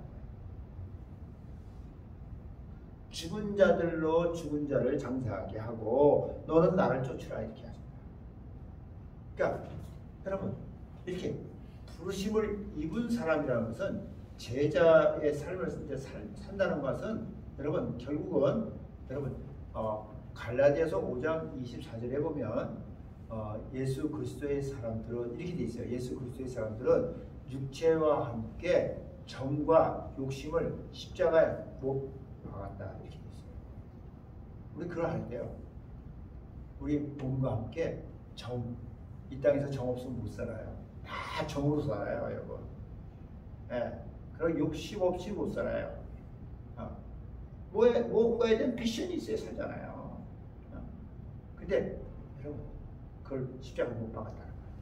죽은 자들로 죽은 자를 장사하게 하고 너는 나를 쫓으라 이렇게 하십니다. 그러니까 여러분 이렇게 부르심을 입은 사람이라는 것은 제자의 삶을 이제 산다는 것은 여러분 결국은 여러분 갈라디아서 5장 24절에 보면 예수 그리스도의 사람들은 이렇게 돼 있어요. 예수 그리스도의 사람들은 육체와 함께 정과 욕심을 십자가에 못 박았다 이렇게 돼 있어요. 우리 그러할 때요. 우리 몸과 함께 이 땅에서 정 없으면 못 살아요. 다 정으로 살아요, 여러분. 예, 그런 욕심 없이 못 살아요. 뭐에 대한 패션이 있어야 살잖아요. 근데 여러분 그걸 십자가 못 박았다는 거예요.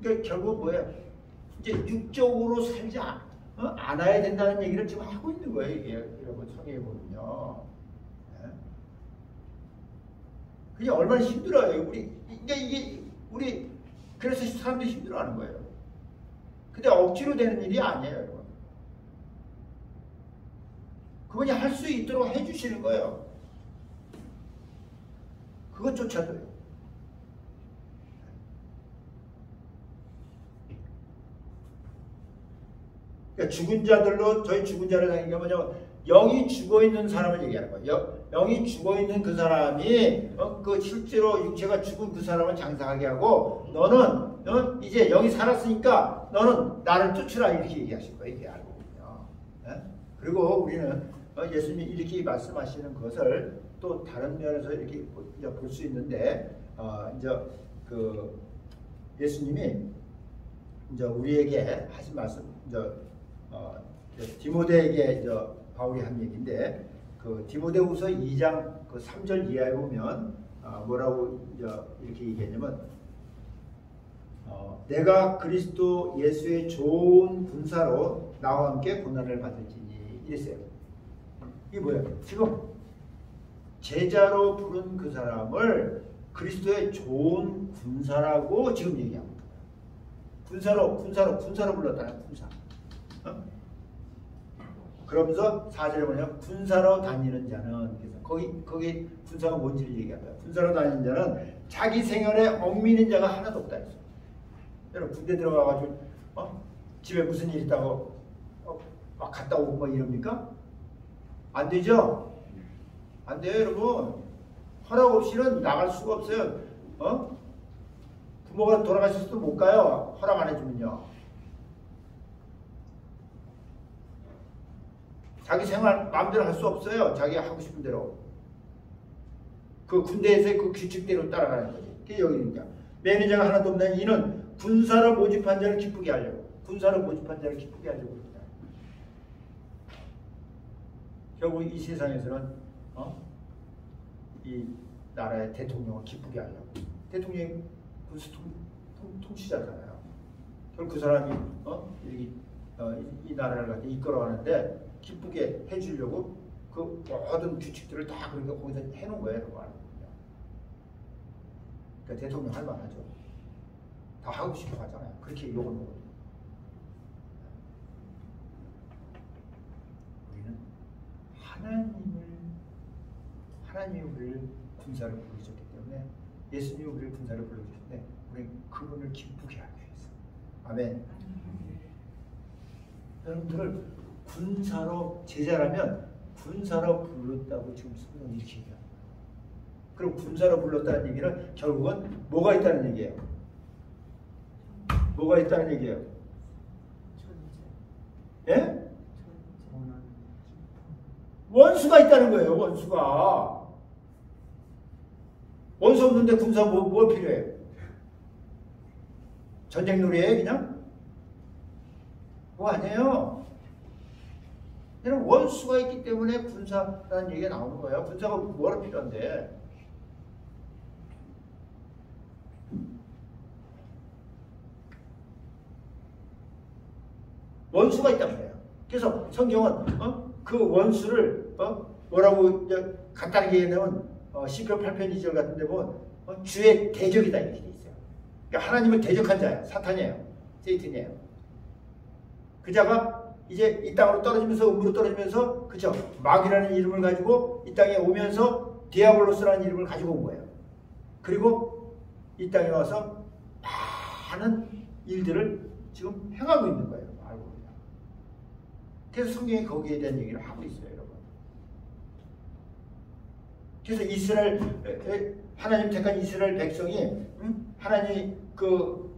그러니까 결국 뭐예요? 이제 육적으로 살자 않아야 된다는 얘기를 지금 하고 있는 거예요. 이게 여러분 성경에 보면요. 그게 얼마나 힘들어요. 우리 그래서 사람들이 힘들어하는 거예요. 근데 억지로 되는 일이 아니에요, 여러분. 그분이 할 수 있도록 해주시는 거예요. 그것조차도요. 그러니까 죽은 자들로 저희 죽은 자를 당기게 뭐냐면 영이 죽어있는 사람을 얘기하는 거예요. 영이 죽어있는 그 사람이 그 실제로 육체가 죽은 그 사람을 장사하게 하고 너는 이제 영이 살았으니까 너는 나를 쫓으라 이렇게 얘기하실 거예요. 이게 알고 보면요. 그리고 우리는 예수님이 이렇게 말씀하시는 것을 또 다른 면에서 이렇게 볼 수 있는데 이제 그 예수님이 이제 우리에게 하신 말씀 디모데에게 바울이 한 얘기인데 그 디모데후서 2장 그 3절 이하에 보면 뭐라고 이렇게 얘기했냐면 내가 그리스도 예수의 좋은 군사로 나와 함께 고난을 받을지니 이랬어요. 이게 뭐예요? 지금 제자로 부른 그 사람을 그리스도의 좋은 군사라고 지금 얘기하고 있어요. 군사로 불렀다는 군사. 그러면서 4절에 뭐냐면 군사로 다니는 자는 그래서 거기 군사가 뭔지를 얘기합니다. 군사로 다니는 자는 자기 생활에 얽매이는 자가 하나도 없다 했어요. 여러분 군대 들어가가지고 집에 무슨 일 있다고 막 갔다 오고 뭐 이럽니까? 안 되죠? 안 돼요, 여러분. 허락 없이는 나갈 수가 없어요. 부모가 돌아가셨어도 못 가요. 허락 안 해주면요. 자기 생활 마음대로 할 수 없어요. 자기가 하고 싶은 대로. 그 군대에서의 그 규칙대로 따라가는 거지. 그게 여기 있는 거야. 매니저가 하나도 없는 이는 군사로 모집한 자를 기쁘게 하려고. 군사로 모집한 자를 기쁘게 하려고 합니다. 결국 이 세상에서는 이 나라의 대통령을 기쁘게 하려고. 대통령이 군수 통치자잖아요. 결국 그 사람이 이 나라를 갖다 이끌어가는데 기쁘게 해주려고 그 모든 규칙들을 다 그렇게 거기서 해놓은 거예요. 그거 그러니까 대통령 할 만하죠. 다 하고 싶어 하잖아요. 그렇게 욕을 먹어요. 우리는 하나님이 우리를 군사를 부르셨기 때문에 예수님이 우리를 군사를 불러주셨는데 우리는 그분을 기쁘게 하기 위해서. 아멘. 여러분들을 군사로 제자라면 군사로 불렀다고 지금 성경이 이렇게 얘기합니다. 그럼 군사로 불렀다는 얘기는 결국은 뭐가 있다는 얘기예요? 뭐가 있다는 얘기예요? 예? 원수가 있다는 거예요. 원수가. 원수 없는데 군사 뭐 필요해요? 전쟁 놀이에 그냥? 그거 아니에요. 그냥 원수가 있기 때문에 군사라는 얘기가 나오는 거예요. 군사가 뭐가 필요한데? 원수가 있단 말이에요. 그래서 성경은 그 원수를 뭐라고 간단하게 얘기하면 시편 8편 2절 같은 데 보면 주의 대적이다 이렇게 돼 있어요. 그러니까 하나님을 대적한 자예요. 사탄이에요. 세이튼이에요. 그 자가 이제 이 땅으로 떨어지면서 음부로 떨어지면서 그죠? 마귀라는 이름을 가지고 이 땅에 오면서 디아블로스라는 이름을 가지고 온 거예요. 그리고 이 땅에 와서 많은 일들을 지금 행하고 있는 거예요. 알고 보면. 그래서 성경이 거기에 대한 얘기를 하고 있어요, 여러분. 그래서 이스라엘 하나님 택한 이스라엘 백성이 하나님이 그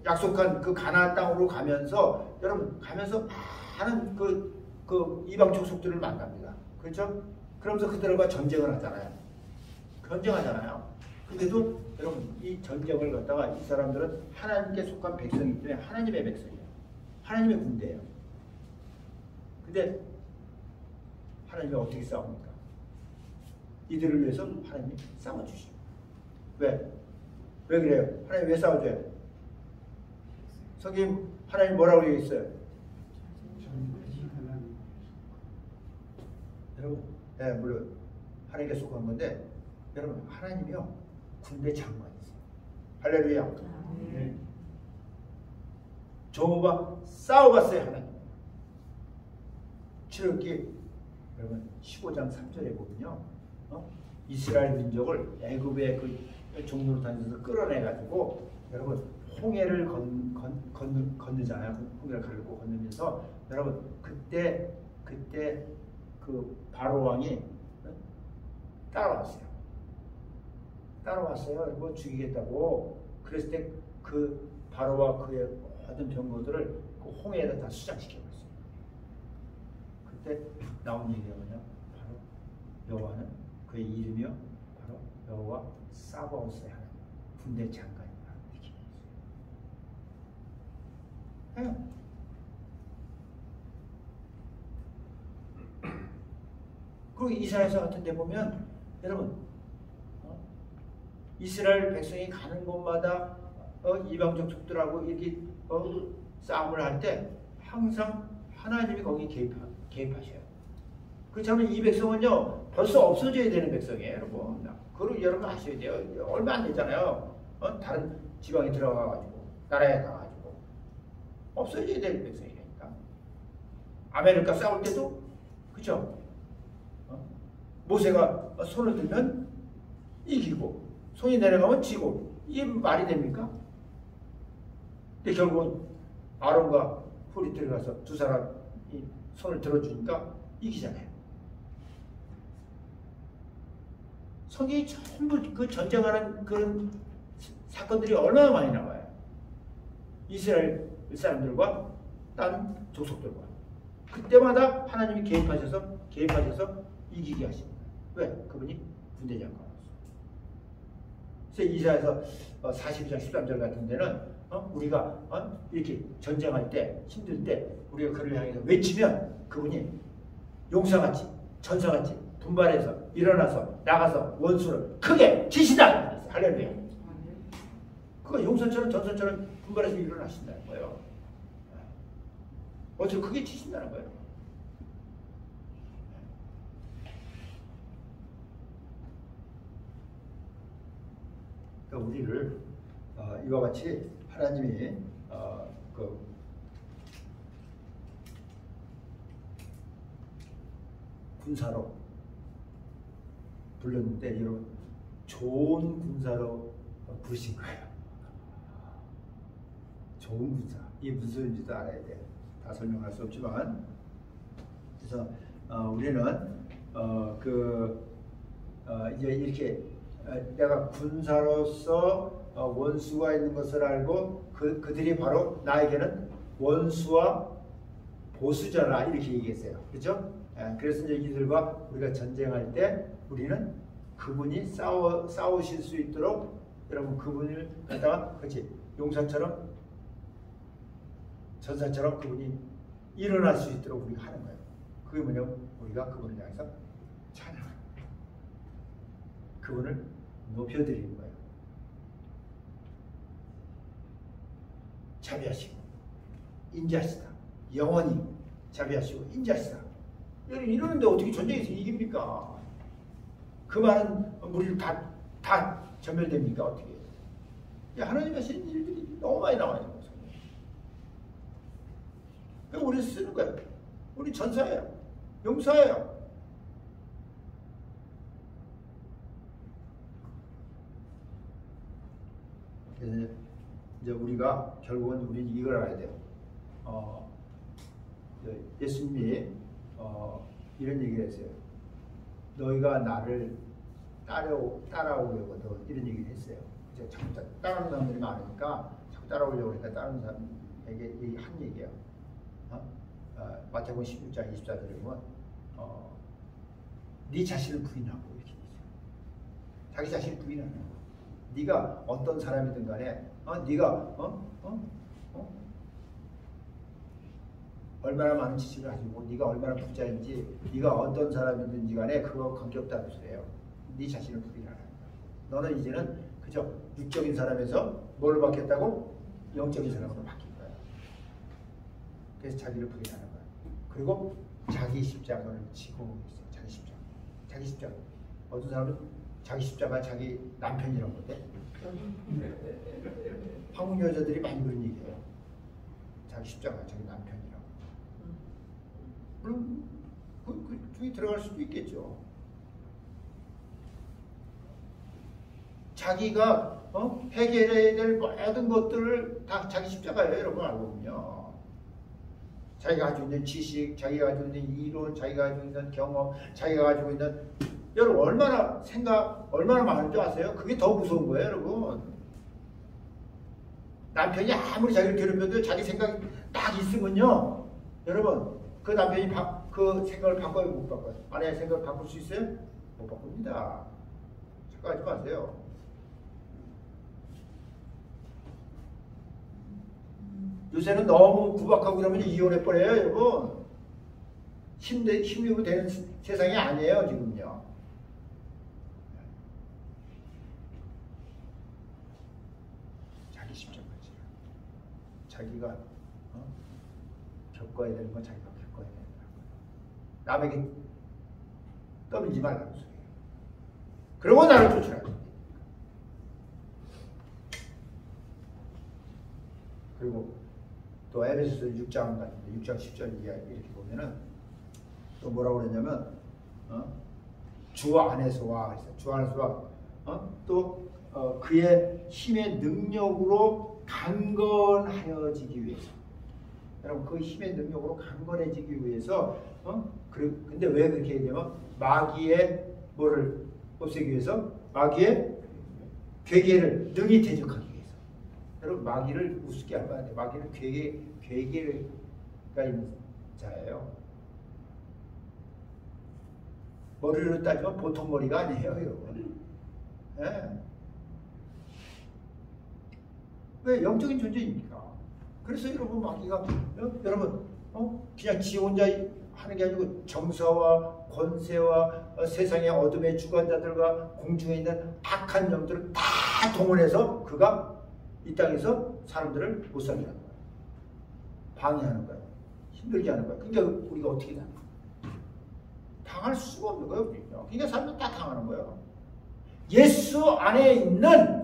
약속한 그 가나안 땅으로 가면서 여러분 가면서 많은 그 이방 족속들을 만납니다. 그렇죠? 그러면서 그들과 전쟁을 하잖아요. 전쟁하잖아요. 근데도 여러분 이 전쟁을 갖다가 이 사람들은 하나님께 속한 백성이기 때문에 하나님의 백성이에요. 하나님의 군대예요. 근데 하나님이 어떻게 싸웁니까? 이들을 위해서 하나님이 싸워주시고. 왜 그래요? 하나님 왜 싸워줘요? 성경 하나님 뭐라고 얘기했어요? 여러분, 네, 물론 하나님께 속한 건데 여러분 하나님이요 군대 장관이세요. 할렐루야. 네. 저호가 싸워봤어요. 하나님. 출애굽기 여러분 15장 3절에 보면요, 이스라엘 민족을 애굽의 그 종로로 다니면서 끌어내가지고 여러분 홍해를 건너잖아요. 홍해를 가르고 건너면서 여러분 그때 그 바로 왕이 따라왔어요. 뭐 죽이겠다고. 그랬을 때 그 바로와 그의 모든 병거들을 그 홍해에다 다 수장시켜버렸어요. 그때 나온 얘기가 뭐냐? 바로 여호와는 그의 이름이요 바로 여호와 사바오스의 하나님, 군대 장관이다 이렇게 얘기했어요. 그리고 이사야서 같은 데 보면 여러분 이스라엘 백성이 가는 곳마다 이방 족속들하고 이렇게 싸움을 할 때 항상 하나님이 거기 개입하셔요. 그렇다면 이 백성은요 벌써 없어져야 되는 백성이에요, 여러분. 그걸 여러분 아셔야 돼요. 얼마 안 되잖아요. 다른 지방에 들어가가지고 나라에 가가지고 없어져야 되는 백성이니까. 아메리카 싸울 때도 그죠? 모세가 손을 들면 이기고 손이 내려가면 지고, 이게 말이 됩니까? 근데 결국은 아론과 훌이 들어가서 두 사람이 손을 들어주니까 이기잖아요. 성경이 전부 그 전쟁하는 그런 사건들이 얼마나 많이 나와요. 이스라엘 사람들과 다른 족속들과 그때마다 하나님이 개입하셔서 이기게 하십니다. 왜? 그분이 군대 장관으로서. 그래서 이사야서 42장 13절 같은 데는 우리가 이렇게 전쟁할 때 힘들 때 우리가 그를 향해서 외치면 그분이 용사같이 전사같이 분발해서 일어나서 나가서 원수를 크게 치신다. 할렐루야. 그거 용사처럼 전사처럼 분발해서 일어나신다는 거예요. 원수를 크게 치신다는 거예요. 그러니까 우리를 이와 같이 하나님이 그 군사로 불렀는데 여러분 좋은 군사로 부르신 거예요. 좋은 군사. 이게 무슨 소리인지도 알아야 돼. 다 설명할 수 없지만 그래서 우리는 이제 이렇게 내가 군사로서 원수가 있는 것을 알고 그들이 바로 나에게는 원수와 보수자라 이렇게 얘기했어요. 그렇죠? 그래서 이제 이들과 우리가 전쟁할 때 우리는 그분이 싸우실 수 있도록 여러분 그분을 갖다가 그렇지 용사처럼 전사처럼 그분이 일어날 수 있도록 우리가 하는 거예요. 그게 뭐냐면 우리가 그분을 향해서 찬양하는 거예요. 그분을 높여드리는 거예요. 자비하시고 인자하시다. 영원히 자비하시고 인자하시다. 이러는데 어떻게 전쟁에서 이깁니까? 그 많은 무리를 다 전멸됩니까? 어떻게? 하나님 하시는 일들이 너무 많이 나와요. 그럼 우리 쓰는 거예요. 우리 전사예요. 용사예요. 그래서 이제 우리가 결국은 우리 이걸 알아야 돼요. 예수님이 이런 얘기를 했어요. 너희가 나를 따라오려고 이런 얘기를 했어요. 자꾸 따라오는 사람들이 많으니까 자꾸 따라오려고 하니까 다른 사람에게 한 얘기예요. 마태복음 16장 24절에 보면 네 자신을 부인하고 이렇게 있어요. 자기 자신을 부인하는 거예요. 네가 어떤 사람이든 간에 네가 얼마나 많은 지식을 가지고 네가 얼마나 부자인지 네가 어떤 사람이든지 간에 그거 관계없다는 소리예요. 네 자신을 부인하는 거야. 너는 이제는 그저 육적인 사람에서 뭘 받겠다고? 영적인 사람으로 바뀐 거야. 그래서 자기를 부인하는 거야. 그리고 자기 십자가를 지고 있어요. 자기 십자가. 어떤 사람은 자기 십자가 자기 남편이라고 그러대. 한국 여자들이 많이 그런 얘기해요. 자기 십자가 자기 남편이라고. 물론 그 중에 들어갈 수도 있겠죠. 자기가 해결해야 될 모든 것들을 다 자기 십자가예요. 여러분 알고 보면. 자기가 가지고 있는 지식, 자기가 가지고 있는 이론, 자기가 가지고 있는 경험, 자기가 가지고 있는 여러분 얼마나 얼마나 많은 줄 아세요? 그게 더 무서운 거예요, 여러분. 남편이 아무리 자기를 괴롭혀도 자기 생각이 딱 있으면요, 여러분 그 남편이 그 생각을 바꿔요, 못 바꿔요? 아내의 생각을 바꿀 수 있어요? 못 바꿉니다. 착각하지 마세요. 요새는 너무 구박하고 그러면 이혼해버려요, 여러분. 힘이 되는 세상이 아니에요, 지금요. 자기 십자가지. 자기가 겪어야 되는 건 자기가 겪어야 된다. 남에게 떠밀지 말라는 소리예요. 그러고 나를 쫓으라. 그리고 또 에베소서 6장 같은데 6장 10절 이렇게 보면은 또 뭐라고 그랬냐면 주 안에서와 주 안에서와 또 그의 힘의 능력으로 강건하여지기 위해서. 여러분 그 힘의 능력으로 강건해지기 위해서 근데 왜 그렇게 얘기하면 마귀의 뭐를 없애기 위해서? 마귀의 괴계를 능히 대적하기 위해서. 여러분 마귀를 우습게 하면 안 돼. 마귀는 괴계가 있는 자예요. 머리로 따지면 보통 머리가 아니에요, 여러분. 네. 왜 영적인 존재입니까? 그래서 여러분 마귀가 여러분 그냥 지 혼자 하는 게 아니고 정사와 권세와 세상의 어둠의 주관자들과 공중에 있는 악한 영들을 다 동원해서 그가 이 땅에서 사람들을 못 살게 하는 거야. 방해하는 거야. 힘들게 하는 거야. 그러니까 우리가 어떻게 당할 수가 없는 거예요. 그러니까 사람들 다 당하는 거예요. 예수 안에 있는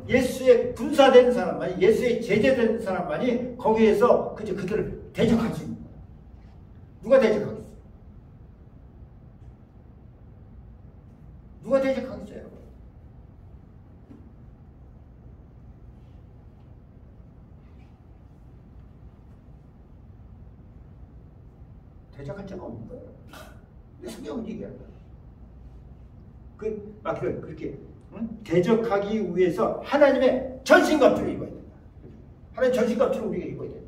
예수의 군사된 사람만이, 예수의 제재된 사람만이 거기에서 그들을 대적할 수 있는 거예요. 누가 대적하겠어요? 누가 대적하겠어요? 대적할 자가 없는 거예요. 근데 성경은 얘기하는 거예요. 마귀를 그렇게 대적하기 위해서 하나님의 전신갑주를 입어야 된다. 하나님의 전신갑주를 우리가 입어야 된다.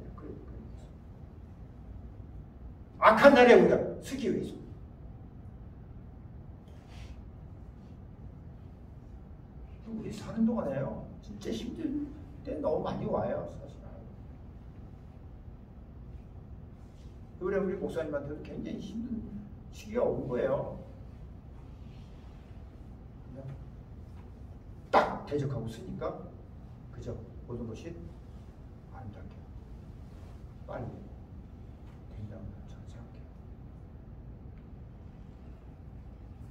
악한 날에 우리가 쓰기 위해서. 우리 사는 동안에요, 진짜 힘들 때 너무 많이 와요, 사실. 우리 목사님한테도 굉장히 힘든 시기가 온 거예요. 딱 대적하고 쓰니까 그저 모든 것이 아름답게 빨리 된다고 저는 생각해요.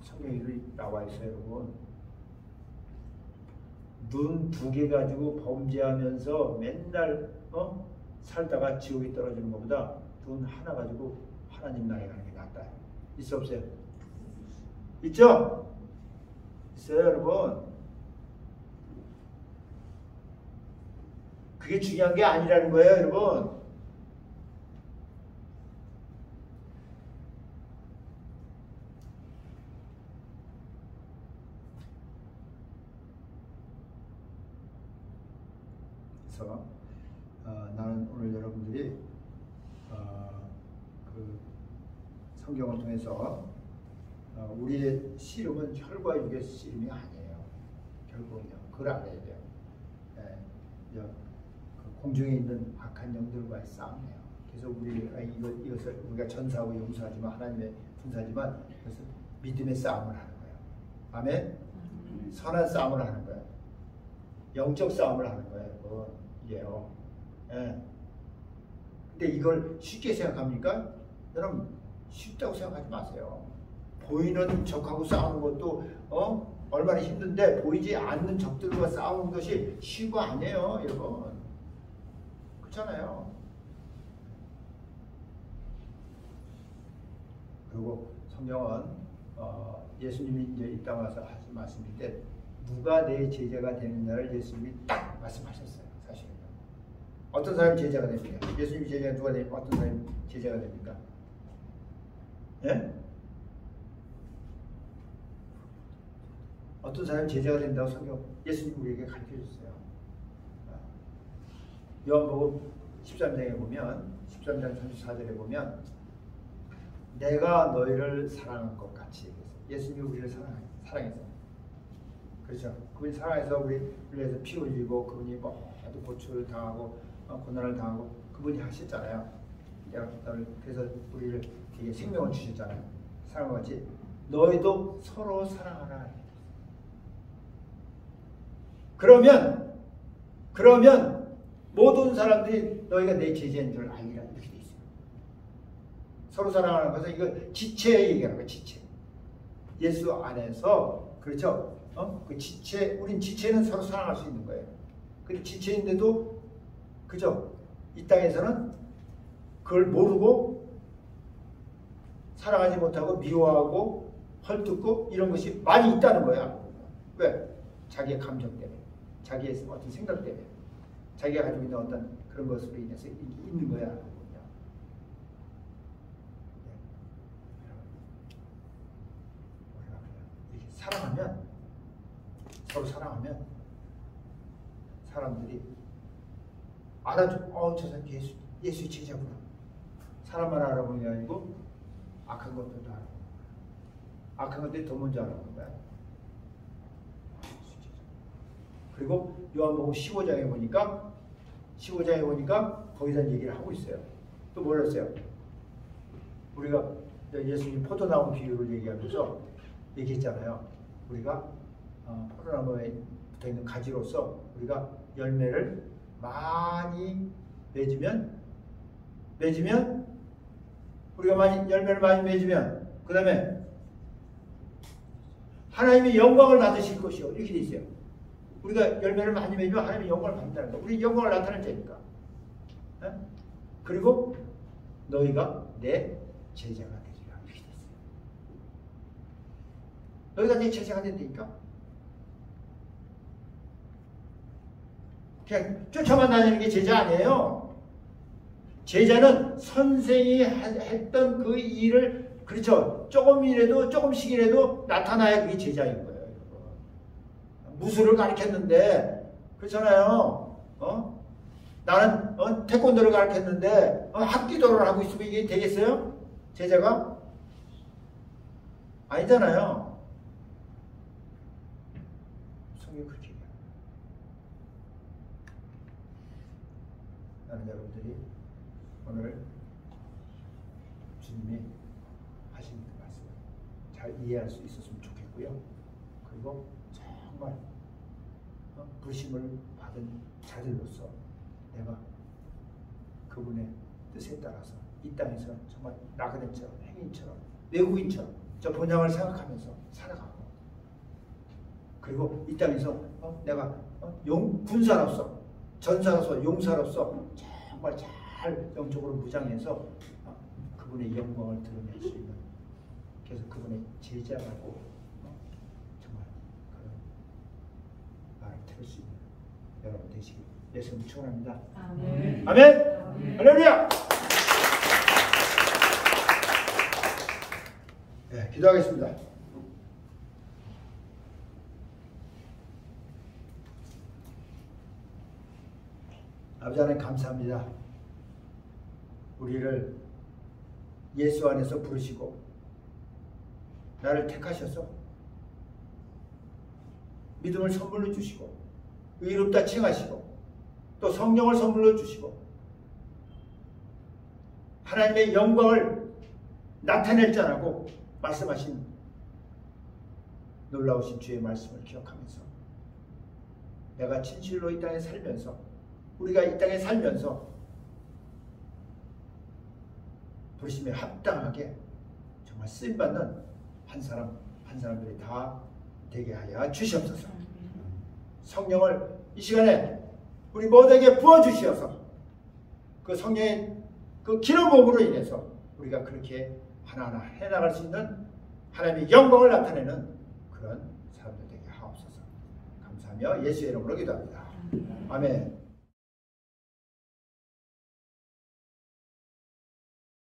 성경에 나와 있어요, 여러분. 눈 두 개 가지고 범죄하면서 맨날 살다가 지옥에 떨어지는 것보다 눈 하나 가지고 하나님 나라에 가는 게 낫다. 있어 없어요? 있죠? 있어요, 여러분. 그게 중요한 게 아니라는 거예요, 여러분. 그래서 나는 오늘 여러분들이 그 성경을 통해서 우리의 씨름은 혈과 육의 씨름이 아니에요. 결국은요, 그걸 알아야 돼요. 그 공중에 있는 악한 영들과의 싸움이에요. 그래서 이것을 우리가 전사하고 용서하지만 하나님의 군사지만 그것은 믿음의 싸움을 하는 거예요. 아멘. 선한 싸움을 하는 거예요. 영적 싸움을 하는 거예요. 이게요. 근데 이걸 쉽게 생각합니까? 여러분, 쉽다고 생각하지 마세요. 보이는 적하고 싸우는 것도 얼마나 힘든데 보이지 않는 적들과 싸우는 것이 쉬운 거 아니에요, 여러분. 그렇잖아요. 그리고 성경은 예수님이 이제 이 땅 와서 하신 말씀인데 누가 내 제자가 되느냐를 예수님이 딱 말씀하셨어요. 사실은요. 어떤 사람이 제자가 됩니까? 예수님이 제자가 누가 됩니까? 어떤 사람이 제자가 됩니까? 예? 어떤 사람이 제자가 된다고 성경 예수님 우리에게 가르쳐줬어요. 요한복음 13장에 보면 13장 34절에 보면 내가 너희를 사랑한 것 같이 예수님이 우리를 사랑해서 그렇죠. 그분이 사랑해서 우리를 위해서 피 흘리고 그분이 아주 고초를 당하고 고난을 당하고 그분이 하셨잖아요. 그래서 우리를 되게 생명을 주셨잖아요. 사랑과 같이 너희도 서로 사랑하라. 그러면 모든 사람들이 너희가 내 제자인 줄 알리라 이렇게 돼 있어요. 서로 사랑하는 것은 이거 지체 얘기하는 거예요. 지체. 예수 안에서 그렇죠. 그 지체, 우린 지체는 서로 사랑할 수 있는 거예요. 근데 지체인데도 그죠? 이 땅에서는 그걸 모르고 사랑하지 못하고 미워하고 헐뜯고 이런 것이 많이 있다는 거야. 왜? 자기의 감정 때문에, 자기의 어떤 생각 때문에, 자기가 가지고 있는 어떤 그런 것으로 인해서 있는 거야. 사랑하면, 서로 사랑하면 사람들이 알아줘. 저 사람 예수의 제자구나. 사람만 알아보는 게 아니고 악한 것들도 알아보는 거야. 악한 것들이 더 먼저 알아보는 거야. 그리고 요한복음 15장에 보니까 거기서 얘기를 하고 있어요. 또 뭘 했어요? 우리가 예수님 포도나무 비유를 얘기하면서 얘기했잖아요. 우리가 포도나무에 붙어있는 가지로서 우리가 열매를 많이 맺으면 우리가 열매를 많이 맺으면 그 다음에 하나님의 영광을 받으실 것이요. 이렇게 돼 있어요. 우리가 열매를 많이 맺으면 하나님의 영광을 받는다는 거예요. 우리 영광을 나타낼 테니까. 그리고 너희가 내 제자가 되리라. 이렇게 돼 있어요. 너희가 내 제자가 된다니까. 그냥 쫓아만 다니는 게 제자 아니에요. 제자는 선생이 했던 그 일을 그렇죠. 조금씩이라도 나타나야 그게 제자인 거예요. 무술을 가르쳤는데 그렇잖아요. 나는 태권도를 가르쳤는데 합기도를 하고 있으면 이게 되겠어요? 제자가? 아니잖아요. 성경 그렇게 얘기해요. 나는 여러분들이 오늘 주님이 하신 그 말씀 잘 이해할 수 있었으면 좋겠고요. 그리고 정말 부르심을 받은 자들로서 내가 그분의 뜻에 따라서 이 땅에서 정말 나그네처럼 행인처럼 외국인처럼 저 본향을 생각하면서 살아가고, 그리고 이 땅에서 내가 군사로서 전사로서 용사로서 정말 잘 영적으로 무장해서 그분의 영광을 드러낼 수 있는, 그래서 그분의 제자라고 정말 그런 말을 들을 수 있는 여러분 되시길 예수님 축원합니다. 아멘. 아멘. 할렐루야. 네, 기도하겠습니다. 아버지 하나님 감사합니다. 우리를 예수 안에서 부르시고 나를 택하셔서 믿음을 선물로 주시고 의롭다 칭하시고 또 성령을 선물로 주시고 하나님의 영광을 나타낼 자라고 말씀하신 놀라우신 주의 말씀을 기억하면서 내가 진실로 이 땅에 살면서, 우리가 이 땅에 살면서 부르심에 합당하게 정말 쓰임받는 한 사람들이 다 되게 하여 주시옵소서. 성령을 이 시간에 우리 모두에게 부어주시어서 그 성령의 그 기름 부음으로 인해서 우리가 그렇게 하나하나 해나갈 수 있는 하나님의 영광을 나타내는 그런 사람들 되게 하옵소서. 감사하며 예수의 이름으로 기도합니다. 아멘.